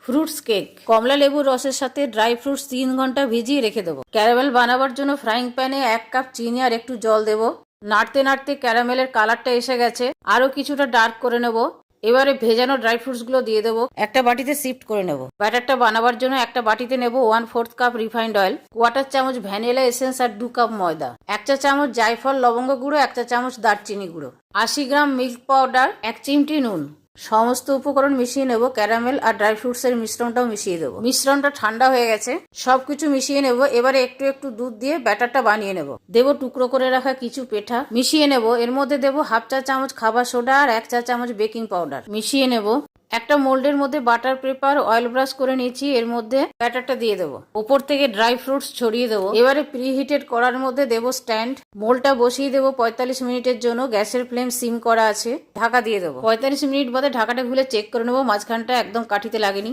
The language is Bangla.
ফ্রুটস কেক, কমলা লেবুর রসের সাথে ড্রাই ফ্রুটস 3 ঘন্টা ভিজিয়ে রেখে দেবো। ক্যারামেল বানাবার জন্য ফ্রাইং প্যানে 1 কাপ চিনি আর একটু জল দেবো। নাড়তে নাড়তে ক্যারামেলের কালারটা এসে গেছে, আরো কিছুটা ডার্ক করে নেব। এবারে ভেজানো ড্রাই ফ্রুটস গুলো দিয়ে দেবো, একটা বাটিতে শিফট করে নেব। ব্যাটারটা বানাবার জন্য একটা বাটিতে নেব 1/4 কাপ রিফাইন্ড অয়েল, 1/4 চামচ ভ্যানিলা এসেন্স আর 2 কাপ ময়দা, 1 চা চামচ জায়ফল লবঙ্গ গুঁড়ো, 1 চা চামচ দারচিনি গুঁড়ো, 80 গ্রাম মিল্ক পাউডার, 1 চিমটি নুন। সমস্ত উপকরণ মিশিয়ে নেব। ক্যারামেল আর ড্রাই ফ্রুটস এর মিশ্রণটাও মিশিয়ে দেবো। মিশ্রণটা ঠান্ডা হয়ে গেছে, সবকিছু মিশিয়ে নেব। এবারে একটু একটু দুধ দিয়ে ব্যাটারটা বানিয়ে নেব। দেব টুকরো করে রাখা কিছু পেঠা, মিশিয়ে নেব। এর মধ্যে দেব 1/2 চা চামচ খাবার সোডা আর 1 চা চামচ বেকিং পাউডার, মিশিয়ে নেব। একটা মোল্ডের মধ্যে বাটার পেপার অয়েল ব্রাশ করে নিয়েছি, এর মধ্যে ব্যাটারটা দিয়ে দেবো। ওপর থেকে ড্রাই ফ্রুটস ছড়িয়ে দেবো। এবারে প্রিহিটেড করার মধ্যে দেব স্ট্যান্ড, মোল্ডটা বসিয়ে দেবো 45 মিনিটের জন্য। গ্যাসের ফ্লেম সিম করা আছে, ঢাকা দিয়ে দেবো। 45 মিনিট বাদে ঢাকাটা খুলে চেক করে নেবো মাঝখানটা একদম কাঠিতে লাগেনি।